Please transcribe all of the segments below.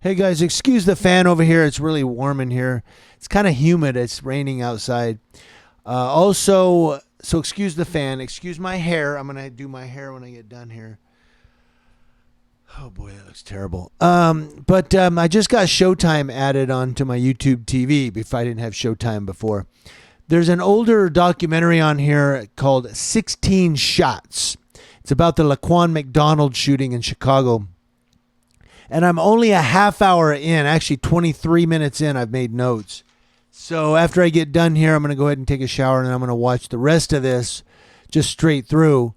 Hey guys, excuse the fan over here. It's really warm in here. It's kind of humid. It's raining outside. So excuse the fan. Excuse my hair. I'm going to do my hair when I get done here. Oh boy, that looks terrible. But I just got Showtime added onto my YouTube TV if I didn't have Showtime before. There's an older documentary on here called 16 Shots. It's about the Laquan McDonald shooting in Chicago. And I'm only a half hour in, actually 23 minutes in, I've made notes. So after I get done here, I'm going to go ahead and take a shower and I'm going to watch the rest of this just straight through.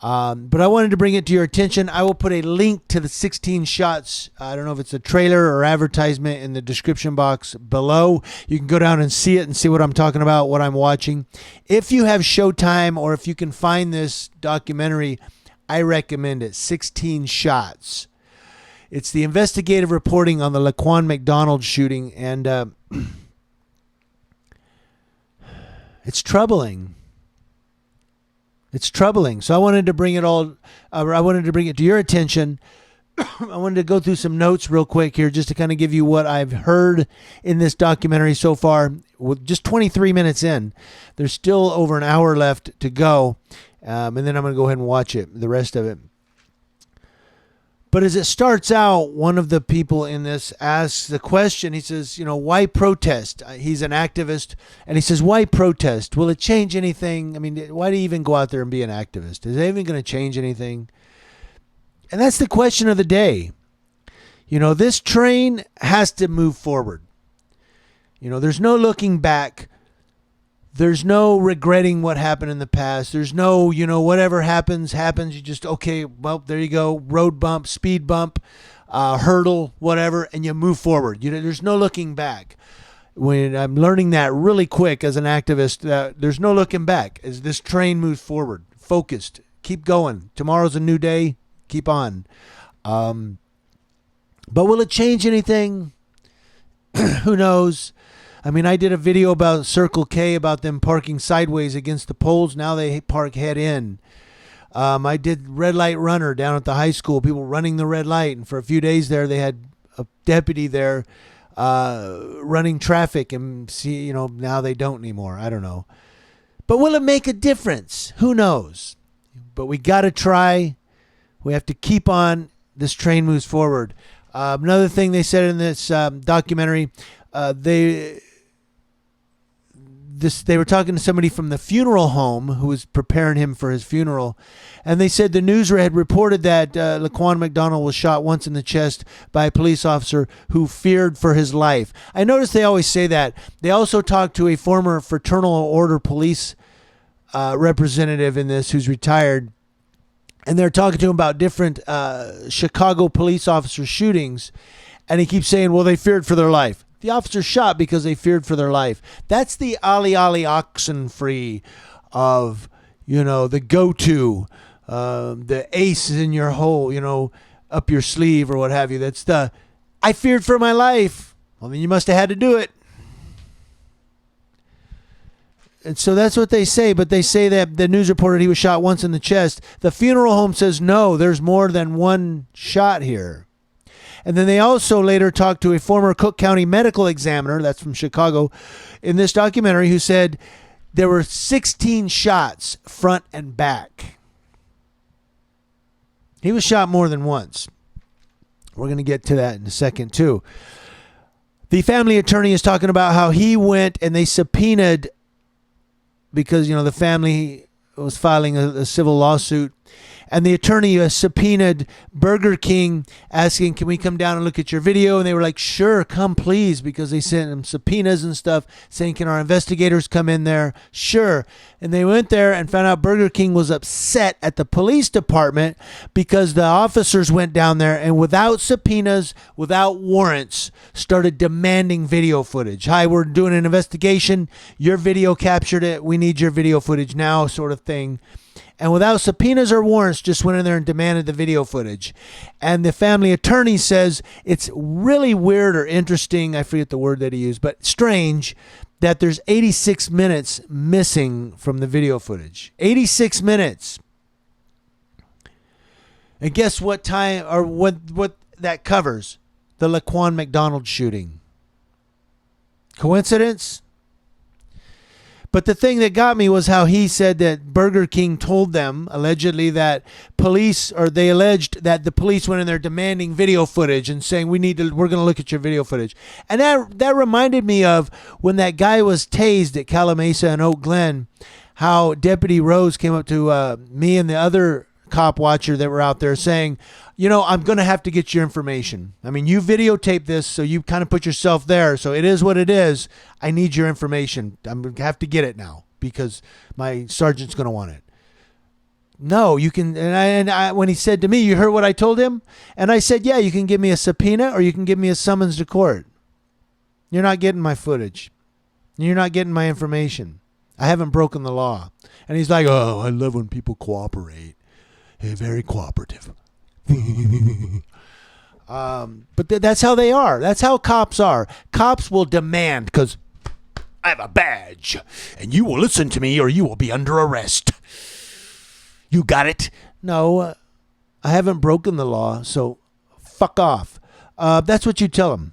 But I wanted to bring it to your attention. I will put a link to the 16 Shots. I don't know if it's a trailer or advertisement in the description box below. You can go down and see it and see what I'm talking about, what I'm watching. If you have Showtime or if you can find this documentary, I recommend it. 16 Shots. It's the investigative reporting on the Laquan McDonald shooting, and it's troubling. It's troubling. So I wanted to bring it to your attention. I wanted to go through some notes real quick here just to kind of give you what I've heard in this documentary so far. With just 23 minutes in, there's still over an hour left to go, and then I'm going to go ahead and watch it, the rest of it. But as it starts out, one of the people in this asks the question. He says, why protest? He's an activist. And he says, why protest? Will it change anything? I mean, why do you even go out there and be an activist? Is it even going to change anything? And that's the question of the day. This train has to move forward. There's no looking back. There's no regretting what happened in the past. There's no, whatever happens. You just, okay, well, there you go. Road bump, speed bump, hurdle, whatever, and you move forward. There's no looking back. When I'm learning that really quick as an activist, there's no looking back as this train moves forward. Focused. Keep going. Tomorrow's a new day. Keep on. But will it change anything? Who knows? I mean, I did a video about Circle K, about them parking sideways against the poles. Now they park head in. I did Red Light Runner down at the high school, people running the red light. And for a few days there, they had a deputy there running traffic. And now they don't anymore. I don't know. But will it make a difference? Who knows? But we got to try. We have to keep on. This train moves forward. Another thing they said in this documentary, they were talking to somebody from the funeral home who was preparing him for his funeral. And they said the news had reported that Laquan McDonald was shot once in the chest by a police officer who feared for his life. I notice they always say that. They also talked to a former Fraternal Order police representative in this who's retired. And they're talking to him about different Chicago police officer shootings. And he keeps saying, well, they feared for their life. The officer shot because they feared for their life. That's the Ali Oxenfree of, the go-to, the ace in your hole, up your sleeve or what have you. That's the, I feared for my life. Well, then you must have had to do it. And so that's what they say. But they say that the news reported he was shot once in the chest. The funeral home says, no, there's more than one shot here. And then they also later talked to a former Cook County medical examiner, that's from Chicago, in this documentary, who said there were 16 shots front and back. He was shot more than once. We're going to get to that in a second, too. The family attorney is talking about how he went and they subpoenaed, because, the family was filing a civil lawsuit. And the attorney subpoenaed Burger King asking, can we come down and look at your video? And they were like, sure, come please, because they sent them subpoenas and stuff saying, can our investigators come in there? Sure. And they went there and found out Burger King was upset at the police department because the officers went down there and without subpoenas, without warrants, started demanding video footage. Hi, we're doing an investigation. Your video captured it. We need your video footage now, sort of thing. And without subpoenas or warrants, just went in there and demanded the video footage. And the family attorney says it's really weird or interesting, I forget the word that he used, but strange, that there's 86 minutes missing from the video footage. 86 minutes. And guess what time, or what that covers? the Laquan McDonald shooting. Coincidence? But the thing that got me was how he said that Burger King told them, allegedly, that they alleged that the police went in there demanding video footage and saying, we're going to look at your video footage. And that reminded me of when that guy was tased at Calamasa and Oak Glen, how Deputy Rose came up to me and the other cop watcher that were out there saying, I'm going to have to get your information. I mean, you videotaped this, so you kind of put yourself there. So it is what it is. I need your information. I'm going to have to get it now because my sergeant's going to want it. No, you can. And I, when he said to me, you heard what I told him? And I said, yeah, you can give me a subpoena or you can give me a summons to court. You're not getting my footage. You're not getting my information. I haven't broken the law. And he's like, oh, I love when people cooperate. Hey, very cooperative. But that's how they are. That's how cops are. Cops will demand, because I have a badge, and you will listen to me or you will be under arrest. You got it? No, I haven't broken the law, so fuck off. That's what you tell them.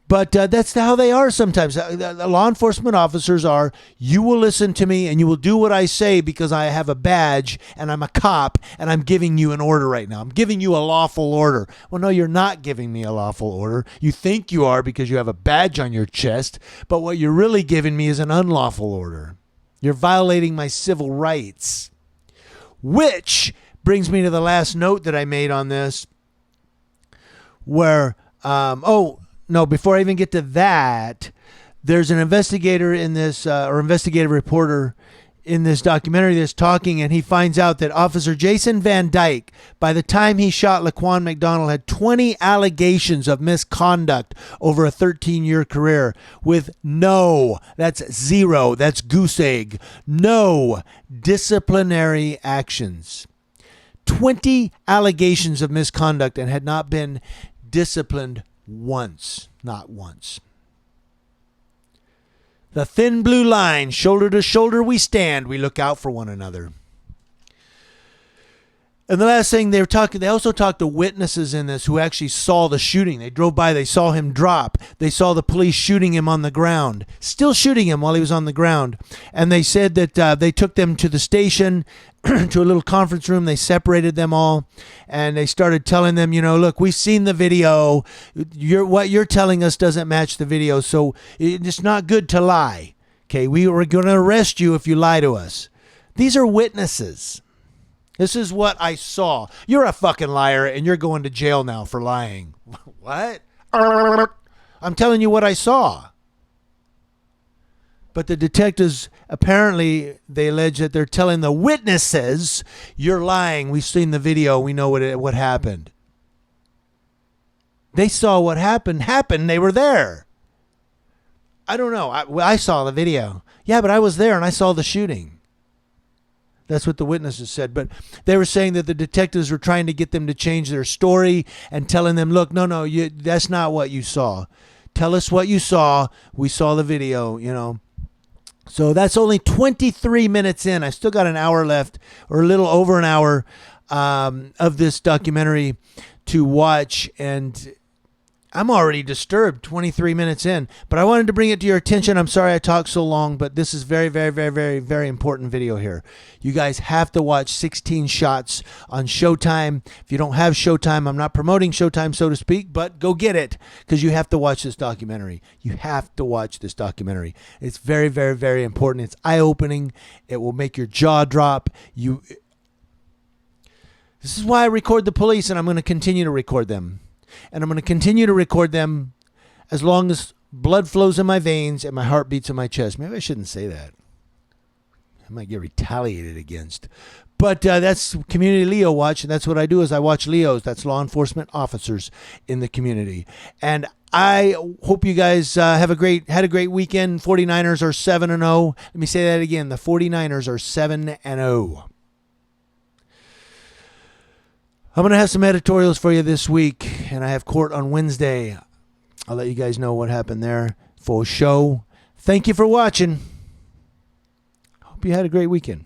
But that's how they are sometimes. The law enforcement officers are, you will listen to me and you will do what I say because I have a badge and I'm a cop and I'm giving you an order right now. I'm giving you a lawful order. Well, no, you're not giving me a lawful order. You think you are because you have a badge on your chest, but what you're really giving me is an unlawful order. You're violating my civil rights. Which brings me to the last note that I made on this where, no, before I even get to that, there's an investigator in this, or investigative reporter in this documentary that's talking, and he finds out that Officer Jason Van Dyke, by the time he shot Laquan McDonald, had 20 allegations of misconduct over a 13-year career with that's zero, that's goose egg, no disciplinary actions. 20 allegations of misconduct and had not been disciplined once, not once. The thin blue line, shoulder to shoulder we stand, we look out for one another. And the last thing they also talked to witnesses in this who actually saw the shooting. They drove by, they saw him drop. They saw the police shooting him on the ground, still shooting him while he was on the ground. And they said that they took them to the station, to a little conference room. They separated them all and they started telling them, look, we've seen the video. What you're telling us doesn't match the video. So it's not good to lie. Okay. We were going to arrest you if you lie to us. These are witnesses. This is what I saw. You're a fucking liar and you're going to jail now for lying. What? I'm telling you what I saw. But the detectives, apparently, they allege that they're telling the witnesses, you're lying. We've seen the video. We know what happened. They saw what happened. They were there. I don't know. I saw the video. Yeah, but I was there and I saw the shooting. That's what the witnesses said. But they were saying that the detectives were trying to get them to change their story and telling them, look, no, that's not what you saw. Tell us what you saw. We saw the video, So that's only 23 minutes in. I still got an hour left, or a little over an hour of this documentary to watch. And I'm already disturbed 23 minutes in. But I wanted to bring it to your attention. I'm sorry I talked so long, but this is very, very, very, very, very important video here. You guys have to watch 16 Shots on Showtime. If you don't have Showtime, I'm not promoting Showtime, so to speak, but go get it because you have to watch this documentary. You have to watch this documentary. It's very, very, very important. It's eye-opening. It will make your jaw drop. This is why I record the police, and I'm going to continue to record them. And I'm going to continue to record them as long as blood flows in my veins and my heart beats in my chest. Maybe I shouldn't say that. I might get retaliated against. But that's Community Leo Watch, and that's what I do is I watch Leos. That's law enforcement officers in the community. And I hope you guys had a great weekend. 49ers are 7-0. Let me say that again. The 49ers are 7-0. I'm going to have some editorials for you this week, and I have court on Wednesday. I'll let you guys know what happened there for show. Thank you for watching. Hope you had a great weekend.